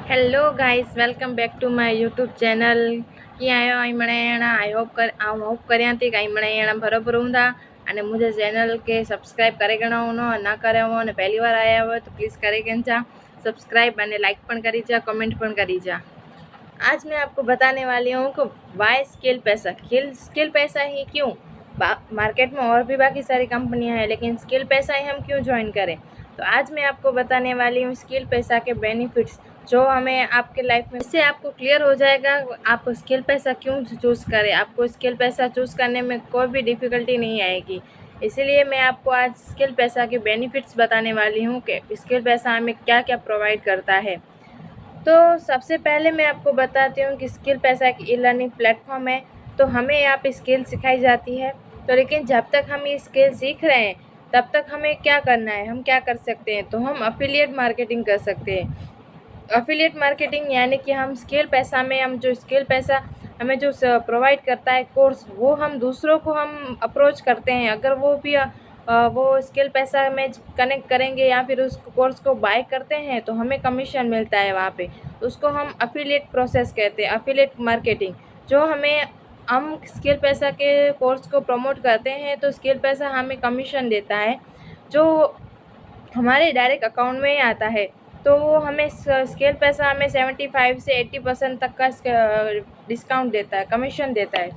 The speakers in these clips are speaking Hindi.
Hello guys, welcome back to my YouTube channel. कीअं आहियो? आई होप करियां थी कि बराबरि हूंदा अने मुझे चैनल के सब्सक्राइब करे गणो न करे हो ने पहली बार आया हो तो प्लीज़ करे जा सब्सक्राइब अने लाइक पण करी जा, कमेंट पण करी जा। आज मैं आपको बताने वाली हूँ कि वाई स्किल पैसा। स्किल पैसा ही क्यों? मार्केट में और भी बाकी सारी कंपनियां हैं, लेकिन स्किल पैसा ही हम क्यों ज्वाइन करें? तो आज मैं आपको बताने वाली हूँ स्किल पैसा के बेनिफिट्स जो हमें आपके लाइफ में, इससे आपको क्लियर हो जाएगा आप स्किल पैसा क्यों चूज़ करें। आपको स्किल पैसा चूज़ करने में कोई भी डिफ़िकल्टी नहीं आएगी। इसीलिए मैं आपको आज स्किल पैसा के बेनिफिट्स बताने वाली हूँ कि स्किल पैसा हमें क्या क्या प्रोवाइड करता है। तो सबसे पहले मैं आपको बताती हूँ कि स्किल पैसा एक ई लर्निंग प्लेटफॉर्म है। तो हमें यहाँ पे स्किल सिखाई जाती है। तो लेकिन जब तक हम ये स्किल सीख रहे हैं तब तक हमें क्या करना है, हम क्या कर सकते हैं? तो हम अफिलिएट मार्केटिंग कर सकते हैं। अफिलिएट मार्केटिंग यानी कि हम स्किल पैसा में हम जो स्किल पैसा हमें जो प्रोवाइड करता है कोर्स, वो हम दूसरों को हम अप्रोच करते हैं। अगर वो भी वो स्किल पैसा में कनेक्ट करेंगे या फिर उस कोर्स को बाय करते हैं तो हमें कमीशन मिलता है वहाँ पे। उसको हम अफिलिएट प्रोसेस कहते हैं, अफिलिएट मार्केटिंग। जो हम स्किल पैसा के कोर्स को प्रमोट करते हैं तो स्किल पैसा हमें कमीशन देता है जो हमारे डायरेक्ट अकाउंट में ही आता है। तो वो हमें स्किल पैसा हमें 75 से 80% तक का डिस्काउंट देता है, कमीशन देता है।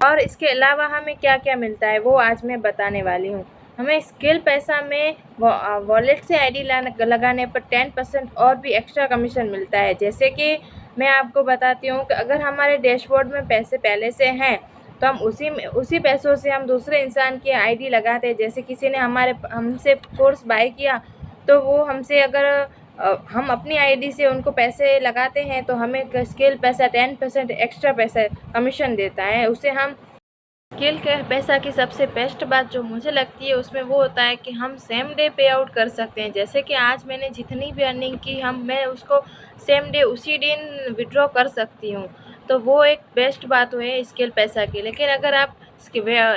और इसके अलावा हमें क्या क्या मिलता है वो आज मैं बताने वाली हूँ। हमें स्किल पैसा में वॉलेट से आईडी लगाने पर 10% और भी एक्स्ट्रा कमीशन मिलता है। जैसे कि मैं आपको बताती हूँ कि अगर हमारे डैशबोर्ड में पैसे पहले से हैं तो हम उसी पैसों से हम दूसरे इंसान की आईडी लगाते हैं। जैसे किसी ने हमसे कोर्स बाय किया तो वो हमसे अगर हम अपनी आईडी से उनको पैसे लगाते हैं तो हमें स्किल पैसा 10% एक्स्ट्रा पैसा कमीशन देता है। उसे हम स्किल के पैसा की सबसे बेस्ट बात जो मुझे लगती है उसमें वो होता है कि हम सेम डे पे आउट कर सकते हैं। जैसे कि आज मैंने जितनी भी अर्निंग की मैं उसको सेम डे उसी दिन विड्रॉ कर सकती हूँ। तो वो एक बेस्ट बात है स्किल पैसा की। लेकिन अगर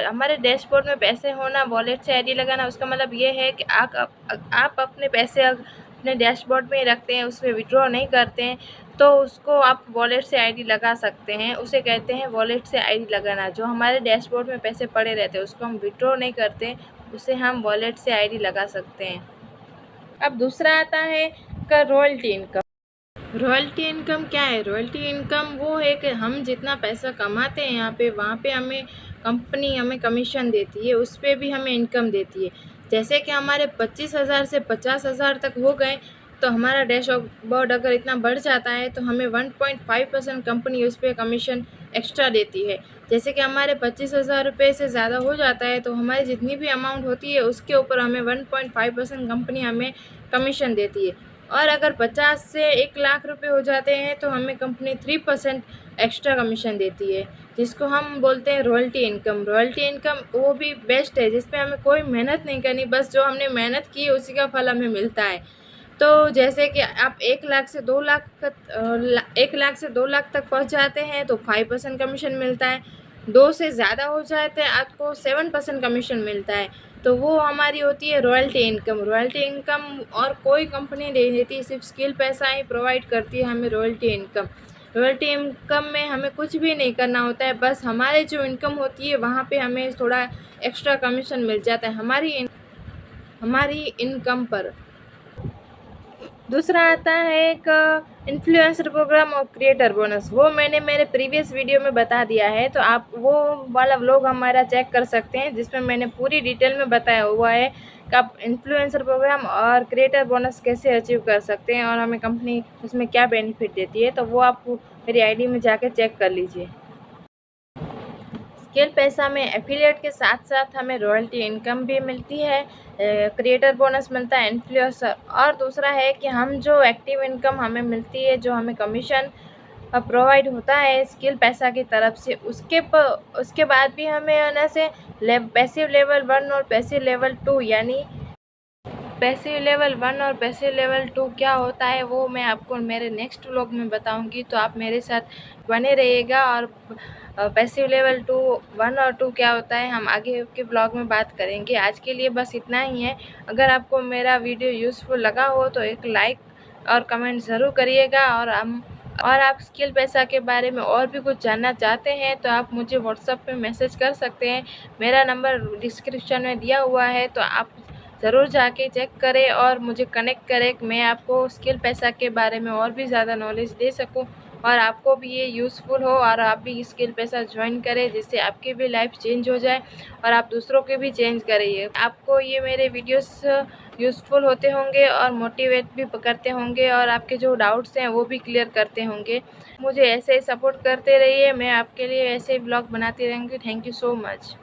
हमारे डैशबोर्ड में पैसे होना, वॉलेट से आईडी लगाना, उसका मतलब ये है कि आप अपने पैसे अपने डैशबोर्ड में ही रखते हैं, उसमें विड्रॉ नहीं करते हैं तो उसको आप वॉलेट से आईडी लगा सकते हैं। उसे कहते हैं वॉलेट से आईडी लगाना। जो हमारे डैशबोर्ड में पैसे पड़े रहते हैं उसको हम विड्रॉ नहीं करते, उसे हम वॉलेट से आईडी लगा सकते हैं। अब दूसरा आता है का रॉयल्टी इनकम। रॉयल्टी इनकम क्या है? रॉयल्टी इनकम वो है कि हम जितना पैसा कमाते हैं यहाँ पे, वहाँ पे हमें कंपनी हमें कमीशन देती है, उस पर भी हमें इनकम देती है। जैसे कि हमारे 25,000 से 50,000 तक हो गए तो हमारा डैशबोर्ड अगर इतना बढ़ जाता है तो हमें 1.5% कंपनी उस पर कमीशन एक्स्ट्रा देती है। जैसे कि हमारे 25,000 रुपये से ज़्यादा हो जाता है तो हमारी जितनी भी अमाउंट होती है उसके ऊपर हमें 1.5% कंपनी हमें कमीशन देती है। और अगर 50 से 1 लाख रुपए हो जाते हैं तो हमें कंपनी 3% एक्स्ट्रा कमीशन देती है, जिसको हम बोलते हैं रॉयल्टी इनकम। रॉयल्टी इनकम वो भी बेस्ट है जिसपे हमें कोई मेहनत नहीं करनी, बस जो हमने मेहनत की है उसी का फल हमें मिलता है। तो जैसे कि आप 1 लाख से 2 लाख 1 लाख से 2 लाख तक पहुंच जाते हैं तो 5% कमीशन मिलता है। 2 से ज़्यादा हो जाते हैं आपको 7% कमीशन मिलता है। तो वो हमारी होती है रॉयल्टी इनकम। रॉयल्टी इनकम और कोई कंपनी नहीं देती, सिर्फ स्किल पैसा ही प्रोवाइड करती है हमें रॉयल्टी इनकम। रॉयल्टी इनकम में हमें कुछ भी नहीं करना होता है, बस हमारे जो इनकम होती है वहाँ पे हमें थोड़ा एक्स्ट्रा कमीशन मिल जाता है हमारी इनकम पर। दूसरा आता है एक इन्फ्लुएंसर प्रोग्राम और क्रिएटर बोनस। वो मैंने मेरे प्रीवियस वीडियो में बता दिया है, तो आप वो वाला व्लॉग हमारा चेक कर सकते हैं जिसमें मैंने पूरी डिटेल में बताया हुआ है कि आप इन्फ्लुएंसर प्रोग्राम और क्रिएटर बोनस कैसे अचीव कर सकते हैं और हमें कंपनी उसमें क्या बेनिफिट देती है। तो वो आप मेरी आईडी में जाके चेक कर लीजिए। स्किल पैसा में एफिलिएट के साथ साथ हमें रॉयल्टी इनकम भी मिलती है, क्रिएटर बोनस मिलता है, इन्फ्लुएंसर। और दूसरा है कि हम जो एक्टिव इनकम हमें मिलती है, जो हमें कमीशन प्रोवाइड होता है स्किल पैसा की तरफ से, उसके बाद भी हमें ना से पैसिव लेवल 1 और पैसिव लेवल 2, यानी पैसिव लेवल 1 और पैसिव लेवल 2 क्या होता है वो मैं आपको मेरे नेक्स्ट व्लॉग में बताऊंगी। तो आप मेरे साथ बने रहिएगा। और पैसिव लेवल 1 और 2 क्या होता है हम आगे के व्लॉग में बात करेंगे। आज के लिए बस इतना ही है। अगर आपको मेरा वीडियो यूज़फुल लगा हो तो एक लाइक और कमेंट ज़रूर करिएगा। और आप स्किल पैसा के बारे में और भी कुछ जानना चाहते हैं तो आप मुझे व्हाट्सएप पे मैसेज कर सकते हैं। मेरा नंबर डिस्क्रिप्शन में दिया हुआ है, तो आप ज़रूर जाके चेक करें और मुझे कनेक्ट करें कि मैं आपको स्किल पैसा के बारे में और भी ज़्यादा नॉलेज दे सकूं और आपको भी ये यूज़फुल हो और आप भी स्किल पैसा ज्वाइन करें, जिससे आपकी भी लाइफ चेंज हो जाए और आप दूसरों के भी चेंज करिए। आपको ये मेरे वीडियोस यूज़फुल होते होंगे और मोटिवेट भी करते होंगे और आपके जो डाउट्स हैं वो भी क्लियर करते होंगे। मुझे ऐसे ही सपोर्ट करते रहिए, मैं आपके लिए ऐसे ही ब्लॉग बनाती रहूँगी। Thank you so much.